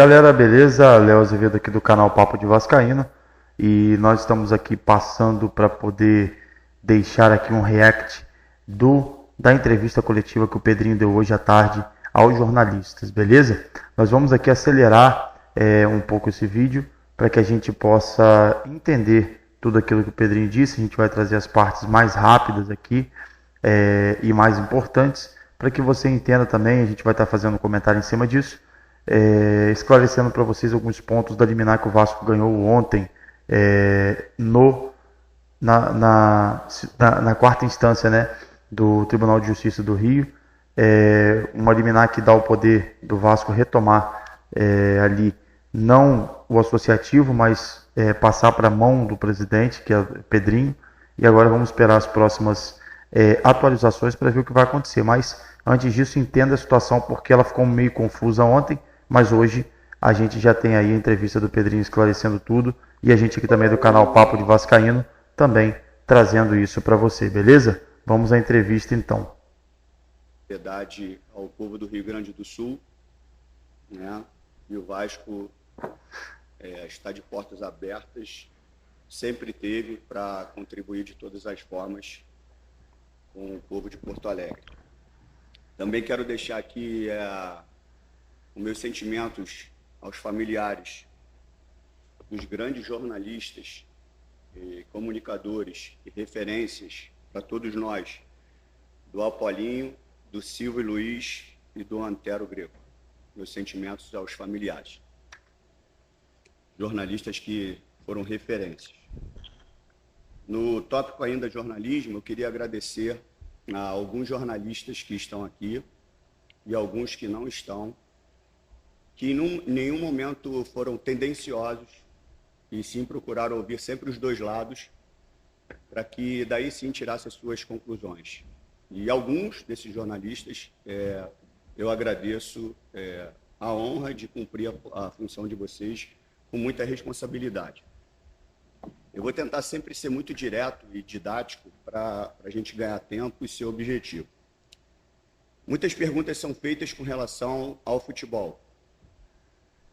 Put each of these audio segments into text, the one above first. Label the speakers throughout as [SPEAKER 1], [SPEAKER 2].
[SPEAKER 1] Galera, beleza? Léo Azevedo aqui do canal Papo de Vascaíno e nós estamos aqui passando para poder deixar aqui um react da entrevista coletiva que o Pedrinho deu hoje à tarde aos jornalistas, beleza? Nós vamos aqui acelerar um pouco esse vídeo para que a gente possa entender tudo aquilo que o Pedrinho disse. A gente vai trazer as partes mais rápidas aqui e mais importantes para que você entenda também. A gente vai estar fazendo um comentário em cima disso. Esclarecendo para vocês alguns pontos da liminar que o Vasco ganhou ontem na quarta instância, né, do Tribunal de Justiça do Rio. Uma liminar que dá o poder do Vasco retomar ali, não o associativo, mas passar para a mão do presidente, que é o Pedrinho. E agora vamos esperar as próximas atualizações para ver o que vai acontecer. Mas antes disso, entenda a situação, porque ela ficou meio confusa ontem. Mas hoje a gente já tem aí a entrevista do Pedrinho esclarecendo tudo. E a gente aqui também do canal Papo de Vascaíno também trazendo isso para você, beleza? Vamos à entrevista então.
[SPEAKER 2] Piedade ao povo do Rio Grande do Sul, né? E o Vasco está de portas abertas, sempre teve para contribuir de todas as formas com o povo de Porto Alegre. Também quero deixar aqui os meus sentimentos aos familiares dos grandes jornalistas, comunicadores e referências para todos nós, do Apolinho, do Silvio Luiz e do Antero Greco. Meus sentimentos aos familiares. Jornalistas que foram referências. No tópico ainda jornalismo, eu queria agradecer a alguns jornalistas que estão aqui e alguns que não estão, que em nenhum momento foram tendenciosos e sim procuraram ouvir sempre os dois lados, para que daí sim tirasse as suas conclusões. E alguns desses jornalistas, eu agradeço a honra de cumprir a função de vocês com muita responsabilidade. Eu vou tentar sempre ser muito direto e didático para a gente ganhar tempo e ser objetivo. Muitas perguntas são feitas com relação ao futebol,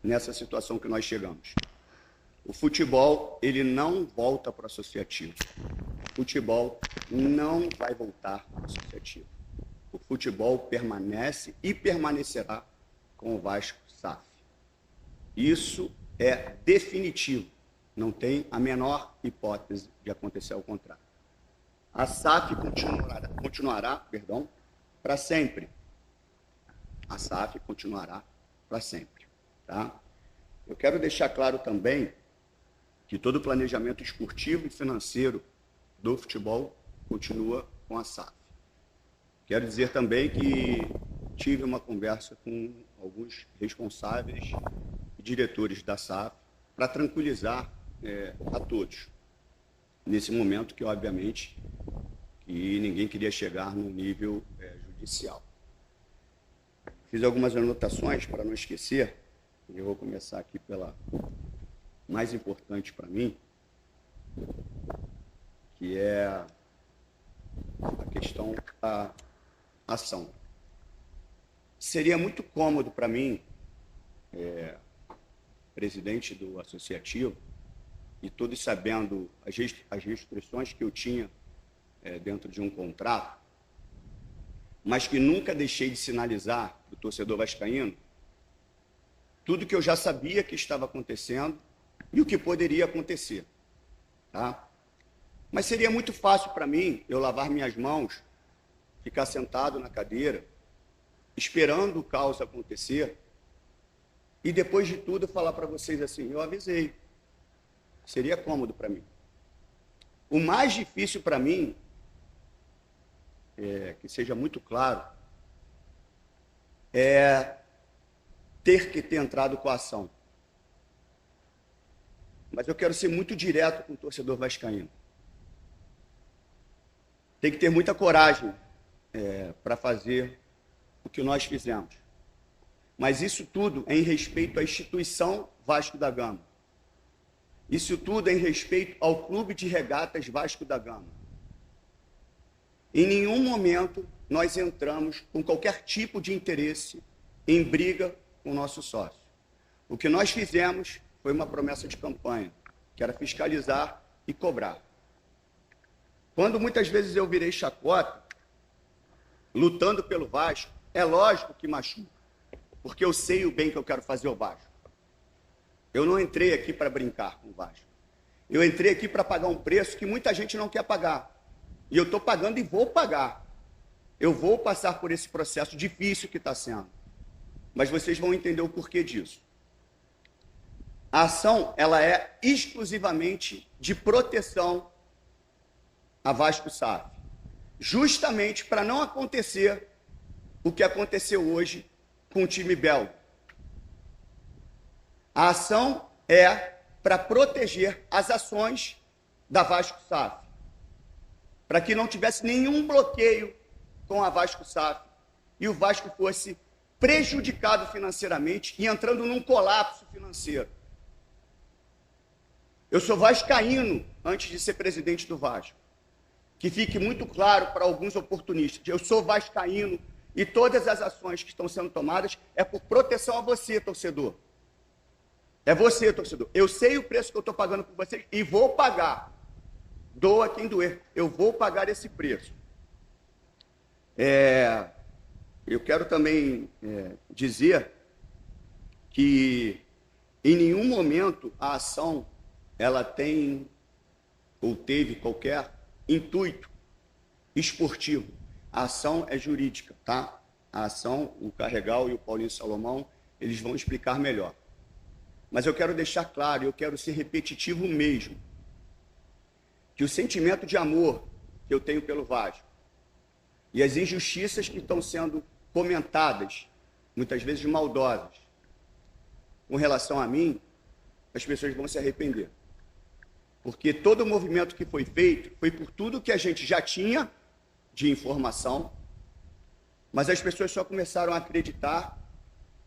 [SPEAKER 2] nessa situação que nós chegamos. O futebol, ele não volta para o associativo. O futebol não vai voltar para o associativo. O futebol permanece e permanecerá com o Vasco SAF. Isso é definitivo. Não tem a menor hipótese de acontecer ao contrário. A SAF continuará para sempre. A SAF continuará para sempre. Tá? Eu quero deixar claro também que todo o planejamento esportivo e financeiro do futebol continua com a SAF. Quero dizer também que tive uma conversa com alguns responsáveis e diretores da SAF para tranquilizar a todos, nesse momento que, obviamente, que ninguém queria chegar no nível judicial. Fiz algumas anotações para não esquecer. Eu vou começar aqui pela mais importante para mim, que é a questão da ação. Seria muito cômodo para mim, presidente do associativo, e todos sabendo as restrições que eu tinha dentro de um contrato, mas que nunca deixei de sinalizar para o torcedor vascaíno tudo que eu já sabia que estava acontecendo e o que poderia acontecer. Tá? Mas seria muito fácil para mim eu lavar minhas mãos, ficar sentado na cadeira, esperando o caos acontecer, e depois de tudo falar para vocês assim: eu avisei. Seria cômodo para mim. O mais difícil para mim, que seja muito claro, é ter que ter entrado com a ação. Mas eu quero ser muito direto com o torcedor vascaíno. Tem que ter muita coragem para fazer o que nós fizemos. Mas isso tudo é em respeito à instituição Vasco da Gama. Isso tudo é em respeito ao Clube de Regatas Vasco da Gama. Em nenhum momento nós entramos com qualquer tipo de interesse em briga com o nosso sócio. O que nós fizemos foi uma promessa de campanha, que era fiscalizar e cobrar. Quando muitas vezes eu virei chacota, lutando pelo Vasco, é lógico que machuca, porque eu sei o bem que eu quero fazer ao Vasco. Eu não entrei aqui para brincar com o Vasco. Eu entrei aqui para pagar um preço que muita gente não quer pagar. E eu estou pagando e vou pagar. Eu vou passar por esse processo difícil que está sendo. Mas vocês vão entender o porquê disso. A ação, ela é exclusivamente de proteção a Vasco SAF. Justamente para não acontecer o que aconteceu hoje com o time belga. A ação é para proteger as ações da Vasco SAF, para que não tivesse nenhum bloqueio com a Vasco SAF e o Vasco fosse prejudicado financeiramente e entrando num colapso financeiro. Eu sou vascaíno antes de ser presidente do Vasco. Que fique muito claro para alguns oportunistas. Eu sou vascaíno e todas as ações que estão sendo tomadas é por proteção a você, torcedor. É você, torcedor. Eu sei o preço que eu estou pagando por vocês e vou pagar. Doa quem doer. Eu vou pagar esse preço. Eu quero também dizer que em nenhum momento a ação ela tem ou teve qualquer intuito esportivo. A ação é jurídica, tá? A ação, o Carregal e o Paulinho Salomão, eles vão explicar melhor. Mas eu quero deixar claro, eu quero ser repetitivo mesmo, que o sentimento de amor que eu tenho pelo Vasco e as injustiças que estão sendo comentadas, muitas vezes maldosas, com relação a mim, as pessoas vão se arrepender. Porque todo o movimento que foi feito foi por tudo que a gente já tinha de informação, mas as pessoas só começaram a acreditar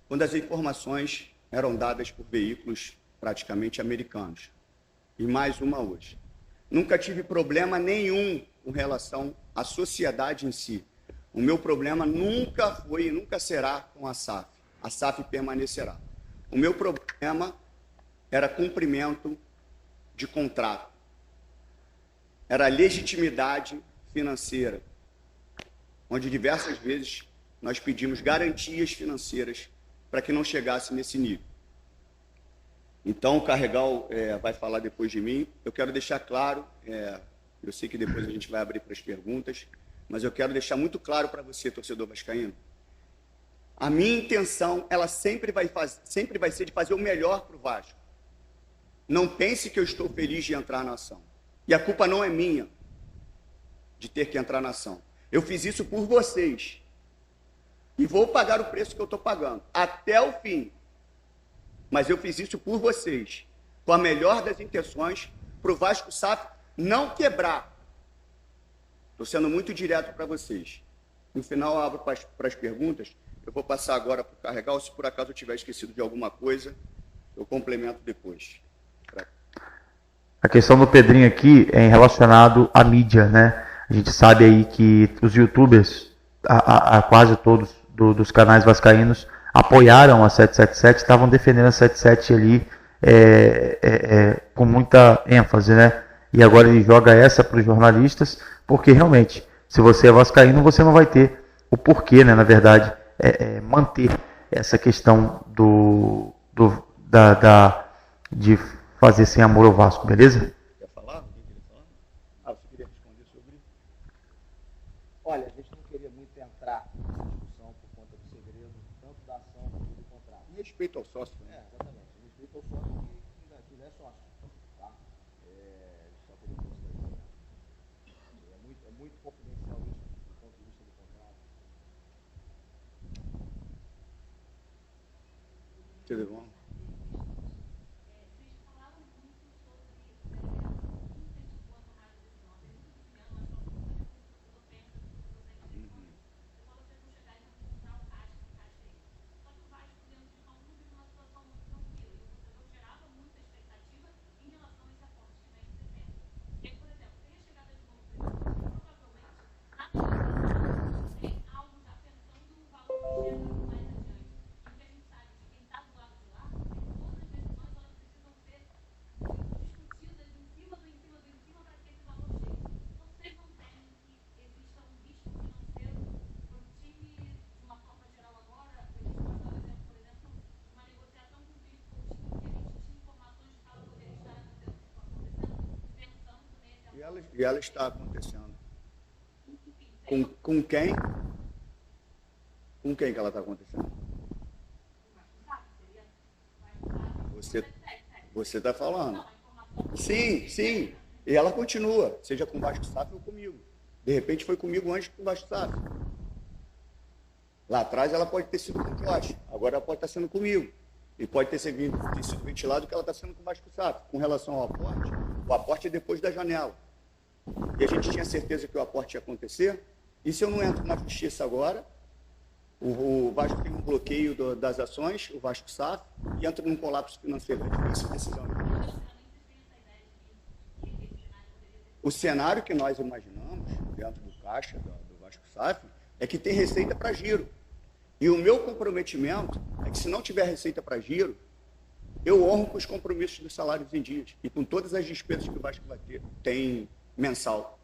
[SPEAKER 2] quando as informações eram dadas por veículos praticamente americanos. E mais uma hoje. Nunca tive problema nenhum com relação à sociedade em si. O meu problema nunca foi e nunca será com a SAF. A SAF permanecerá. O meu problema era cumprimento de contrato. Era legitimidade financeira, onde diversas vezes nós pedimos garantias financeiras para que não chegasse nesse nível. Então, o Carregal vai falar depois de mim. Eu quero deixar claro, eu sei que depois a gente vai abrir para as perguntas, mas eu quero deixar muito claro para você, torcedor vascaíno, a minha intenção, ela sempre vai ser de fazer o melhor para o Vasco. Não pense que eu estou feliz de entrar na ação. E a culpa não é minha de ter que entrar na ação. Eu fiz isso por vocês. E vou pagar o preço que eu estou pagando, até o fim. Mas eu fiz isso por vocês, com a melhor das intenções, para o Vasco SAF não quebrar. Estou sendo muito direto para vocês. No final, eu abro para as perguntas. Eu vou passar agora para o Carregal. Se por acaso eu tiver esquecido de alguma coisa, eu complemento depois.
[SPEAKER 1] A questão do Pedrinho aqui é relacionado à mídia, né? A gente sabe aí que os youtubers, a quase todos dos canais vascaínos, apoiaram a 777, estavam defendendo a 77 ali com muita ênfase, né? E agora ele joga essa para os jornalistas, porque realmente, se você é vascaíno, você não vai ter o porquê, né? Na verdade, manter essa questão de fazer sem amor ao Vasco, beleza?
[SPEAKER 2] Quer falar? Quem queria falar? Você queria responder sobre isso?
[SPEAKER 3] Olha, a gente não queria muito entrar nessa discussão por conta do segredo, tanto da ação quanto do contrato.
[SPEAKER 2] E respeito ao sócio. Né?
[SPEAKER 3] Exatamente. Respeito ao sócio que não é sócio. Tá? Só queria mostrar isso. É muito confidencial isso do ponto de vista do contrato.
[SPEAKER 2] Tudo bom? e ela está acontecendo. Com quem? Com quem que ela está acontecendo? Você está falando. Sim, sim. E ela continua, seja com o Vasco SAF ou comigo. De repente foi comigo antes com o Vasco SAF. Lá atrás ela pode ter sido com o Josh, agora ela pode estar sendo comigo. E pode ter sido ventilado que ela está sendo com o Vasco SAF. Com relação ao aporte, o aporte é depois da janela. E a gente tinha certeza que o aporte ia acontecer. E se eu não entro na justiça agora, o Vasco tem um bloqueio das ações, o Vasco SAF, e entra num colapso financeiro. É difícil decisão. O cenário que nós imaginamos, dentro do caixa do Vasco SAF, é que tem receita para giro. E o meu comprometimento é que se não tiver receita para giro, eu honro com os compromissos dos salários em dias e com todas as despesas que o Vasco vai ter, tem mensal.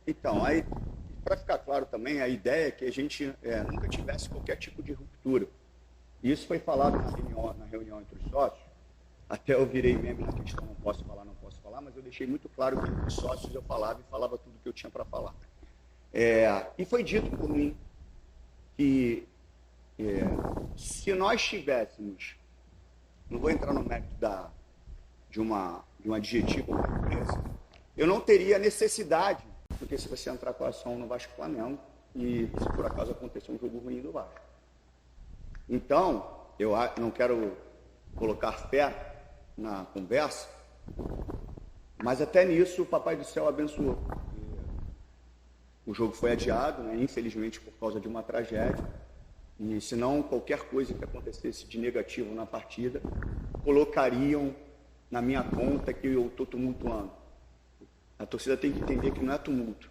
[SPEAKER 2] Então, aí, para ficar claro também, a ideia é que a gente nunca tivesse qualquer tipo de ruptura. Isso foi falado na reunião entre os sócios. Até eu virei meme na questão, não posso falar, mas eu deixei muito claro que entre os sócios eu falava e falava tudo que eu tinha para falar. E foi dito por mim que se nós tivéssemos, não vou entrar no mérito de um adjetivo da empresa, eu não teria necessidade, porque se você entrar com a ação no Vasco Flamengo e se por acaso acontecer um jogo ruim do Vasco. Então, eu não quero colocar fé na conversa, mas até nisso o Papai do Céu abençoou. O jogo foi adiado, né, infelizmente por causa de uma tragédia, e se não qualquer coisa que acontecesse de negativo na partida, colocariam na minha conta que eu estou tumultuando. A torcida tem que entender que não é tumulto.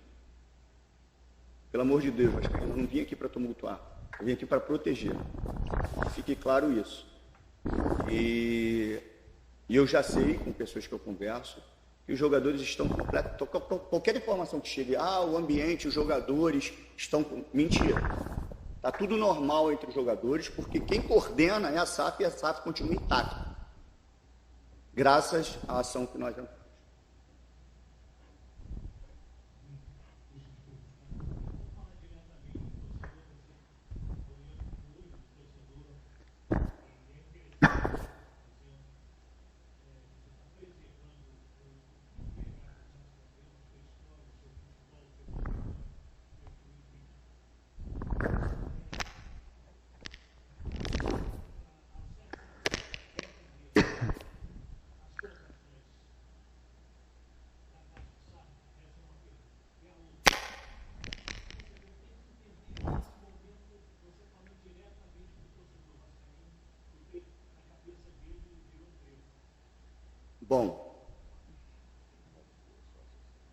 [SPEAKER 2] Pelo amor de Deus, eu não vim aqui para tumultuar, eu vim aqui para proteger. Fique claro isso. E eu já sei, com pessoas que eu converso, que os jogadores estão completos. Qualquer informação que chegue, o ambiente, os jogadores estão... Mentira. Está tudo normal entre os jogadores, porque quem coordena é a SAF e a SAF continua intacta. Graças à ação que nós temos. Bom,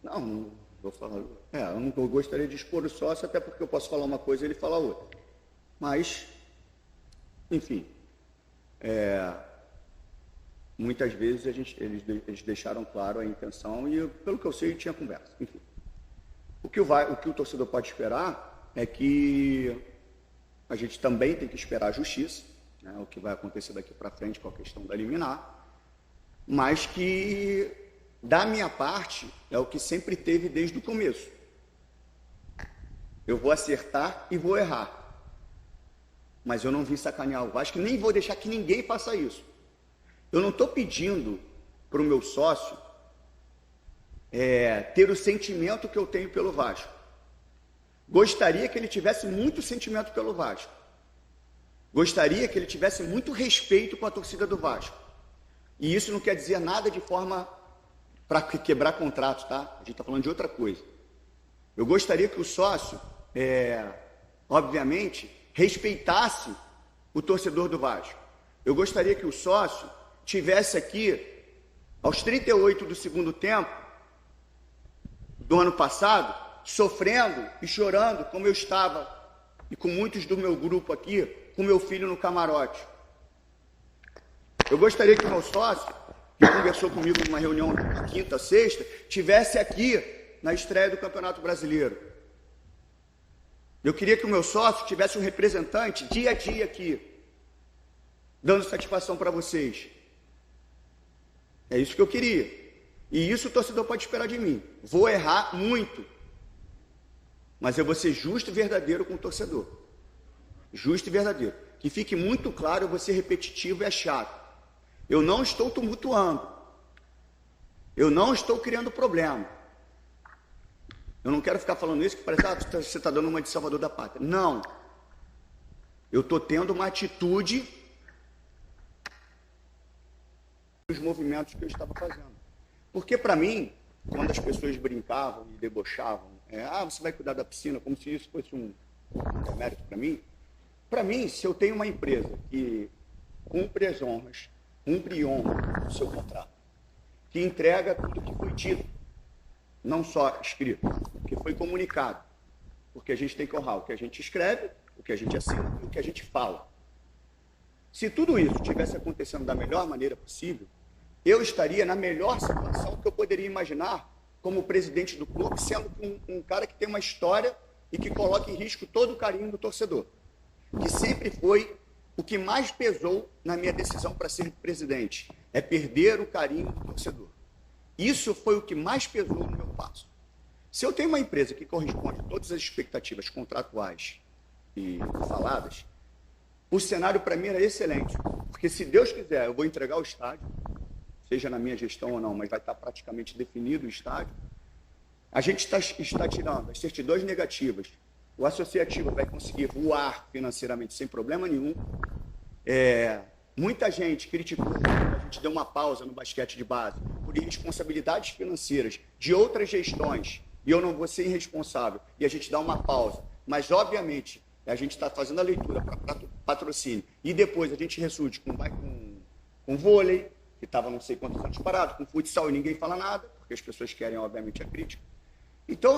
[SPEAKER 2] não vou falar. Eu não gostaria de expor o sócio, até porque eu posso falar uma coisa e ele falar outra. Mas, enfim, muitas vezes eles deixaram claro a intenção e, pelo que eu sei, tinha conversa. Enfim, o que o torcedor pode esperar é que a gente também tem que esperar a justiça, né, o que vai acontecer daqui para frente com a questão da liminar, mas que, da minha parte, é o que sempre teve desde o começo. Eu vou acertar e vou errar, mas eu não vim sacanear o Vasco, nem vou deixar que ninguém faça isso. Eu não estou pedindo para o meu sócio ter o sentimento que eu tenho pelo Vasco. Gostaria que ele tivesse muito sentimento pelo Vasco. Gostaria que ele tivesse muito respeito com a torcida do Vasco. E isso não quer dizer nada de forma para quebrar contrato, tá? A gente está falando de outra coisa. Eu gostaria que o sócio, obviamente, respeitasse o torcedor do Vasco. Eu gostaria que o sócio tivesse aqui, aos 38 do segundo tempo, do ano passado, sofrendo e chorando, como eu estava, e com muitos do meu grupo aqui, com meu filho no camarote. Eu gostaria que o meu sócio que conversou comigo numa reunião de quinta, sexta, tivesse aqui na estreia do Campeonato Brasileiro. Eu queria que o meu sócio tivesse um representante dia a dia aqui, dando satisfação para vocês. É isso que eu queria. E isso o torcedor pode esperar de mim. Vou errar muito, mas eu vou ser justo e verdadeiro com o torcedor. Justo e verdadeiro. Que fique muito claro, eu vou ser repetitivo e é chato. Eu não estou tumultuando. Eu não estou criando problema. Eu não quero ficar falando isso que parece que você está dando uma de salvador da pátria. Não. Eu estou tendo uma atitude nos movimentos que eu estava fazendo. Porque, para mim, quando as pessoas brincavam e debochavam, você vai cuidar da piscina, como se isso fosse um demérito para mim, se eu tenho uma empresa que cumpre as honras, cumpre e honra o seu contrato, que entrega tudo que foi dito, não só escrito, que foi comunicado, porque a gente tem que honrar o que a gente escreve, o que a gente assina e o que a gente fala. Se tudo isso estivesse acontecendo da melhor maneira possível, eu estaria na melhor situação que eu poderia imaginar como presidente do clube, sendo um cara que tem uma história e que coloca em risco todo o carinho do torcedor, que sempre foi o que mais pesou na minha decisão para ser presidente, é perder o carinho do torcedor. Isso foi o que mais pesou no meu passo. Se eu tenho uma empresa que corresponde a todas as expectativas contratuais e faladas, o cenário para mim era excelente, porque se Deus quiser, eu vou entregar o estádio, seja na minha gestão ou não, mas vai estar praticamente definido o estádio. A gente está tirando as certidões negativas, o associativo vai conseguir voar financeiramente sem problema nenhum. Muita gente criticou que a gente deu uma pausa no basquete de base por irresponsabilidades financeiras de outras gestões, e eu não vou ser irresponsável, e a gente dá uma pausa. Mas, obviamente, a gente está fazendo a leitura para patrocínio, e depois a gente ressurge com vôlei, que estava não sei quantos anos parado, com futsal e ninguém fala nada, porque as pessoas querem, obviamente, a crítica. Então,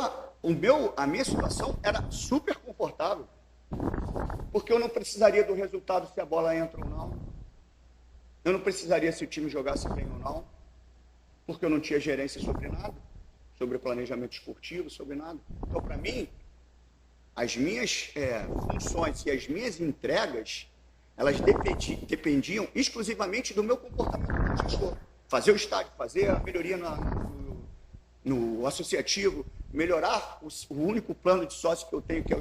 [SPEAKER 2] a minha situação era super confortável, porque eu não precisaria do resultado se a bola entra ou não. Eu não precisaria se o time jogasse bem ou não, porque eu não tinha gerência sobre nada, sobre planejamento esportivo, sobre nada. Então, para mim, as minhas funções e as minhas entregas, elas dependiam exclusivamente do meu comportamento como gestor. Fazer o estádio, fazer a melhoria no associativo, melhorar o único plano de sócio que eu tenho, que é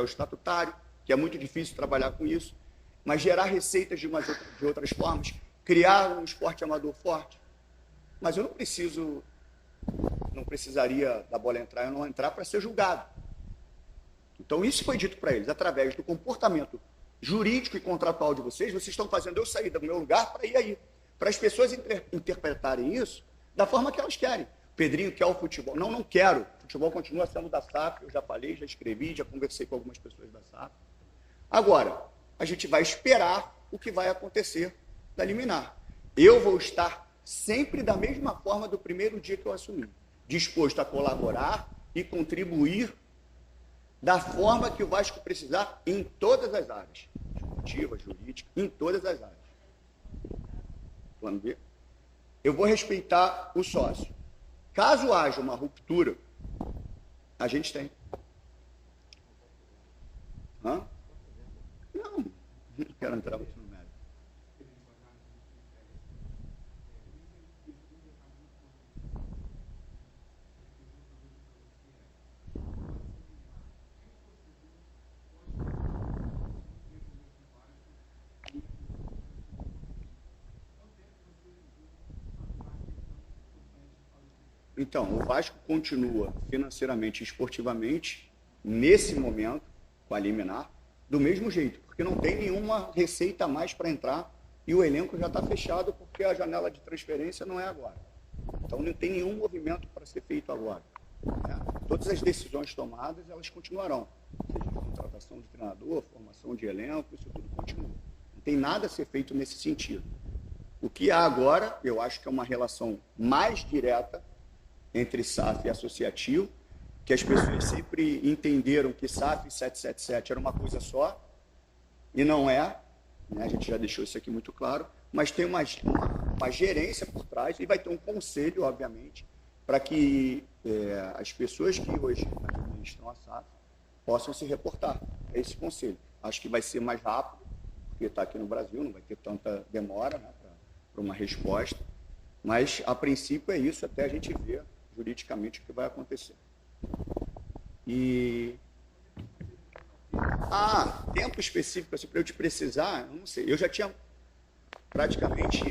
[SPEAKER 2] o estatutário, que é muito difícil trabalhar com isso, mas gerar receitas de outras formas, criar um esporte amador forte. Mas eu não precisaria da bola entrar, eu não entrar para ser julgado. Então isso foi dito para eles, através do comportamento jurídico e contratual de vocês estão fazendo eu sair do meu lugar para ir aí. Para as pessoas interpretarem isso da forma que elas querem. Pedrinho quer o futebol. Não quero. O futebol continua sendo da SAF, eu já falei, já escrevi, já conversei com algumas pessoas da SAF. Agora, a gente vai esperar o que vai acontecer da liminar. Eu vou estar sempre da mesma forma do primeiro dia que eu assumi, disposto a colaborar e contribuir da forma que o Vasco precisar em todas as áreas, esportiva, jurídica, em todas as áreas. Plano B. Eu vou respeitar o sócio. Caso haja uma ruptura, a gente tem. Não quero entrar muito no mérito. Então, o Vasco continua financeiramente e esportivamente, nesse momento, com a liminar, do mesmo jeito, porque não tem nenhuma receita a mais para entrar e o elenco já está fechado porque a janela de transferência não é agora. Então, não tem nenhum movimento para ser feito agora. Né? Todas as decisões tomadas, elas continuarão. Seja contratação de treinador, formação de elenco, isso tudo continua. Não tem nada a ser feito nesse sentido. O que há agora, eu acho que é uma relação mais direta entre SAF e associativo, que as pessoas sempre entenderam que SAF e 777 era uma coisa só, e não é, né? A gente já deixou isso aqui muito claro, mas tem uma gerência por trás e vai ter um conselho, obviamente, para que as pessoas que hoje administram a SAF possam se reportar a esse conselho. Acho que vai ser mais rápido, porque está aqui no Brasil, não vai ter tanta demora, né, para uma resposta, mas a princípio é isso, até a gente ver juridicamente o que vai acontecer. E tempo específico assim, para eu te precisar, eu não sei. Eu já tinha praticamente,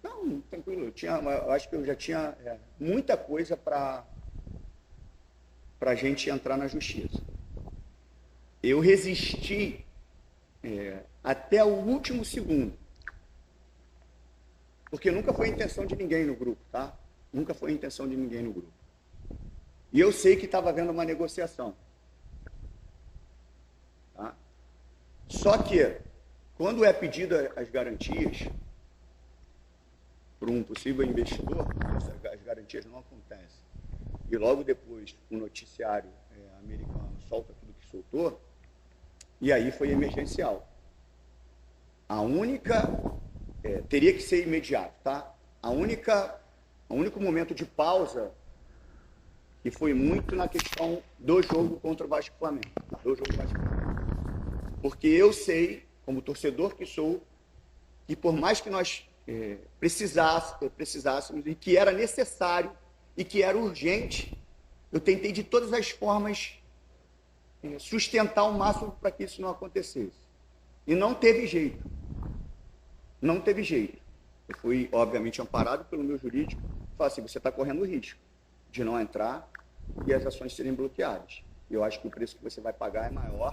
[SPEAKER 2] não, tranquilo, eu acho que eu já tinha muita coisa para a gente entrar na justiça. Eu resisti até o último segundo, porque nunca foi a intenção de ninguém no grupo, tá? Nunca foi a intenção de ninguém no grupo. E eu sei que estava havendo uma negociação. Tá? Só que, quando é pedida as garantias por um possível investidor, as garantias não acontecem. E logo depois o noticiário americano solta tudo que soltou, e aí foi emergencial. A única... teria que ser imediato, tá? O único momento de pausa que foi muito na questão do jogo contra o Vasco e Flamengo. Porque eu sei, como torcedor que sou, que por mais que nós precisássemos e que era necessário e que era urgente, eu tentei de todas as formas sustentar o máximo para que isso não acontecesse. E não teve jeito. Não teve jeito. Eu fui, obviamente, amparado pelo meu jurídico. Falei assim, você está correndo o risco de não entrar e as ações serem bloqueadas. Eu acho que o preço que você vai pagar é maior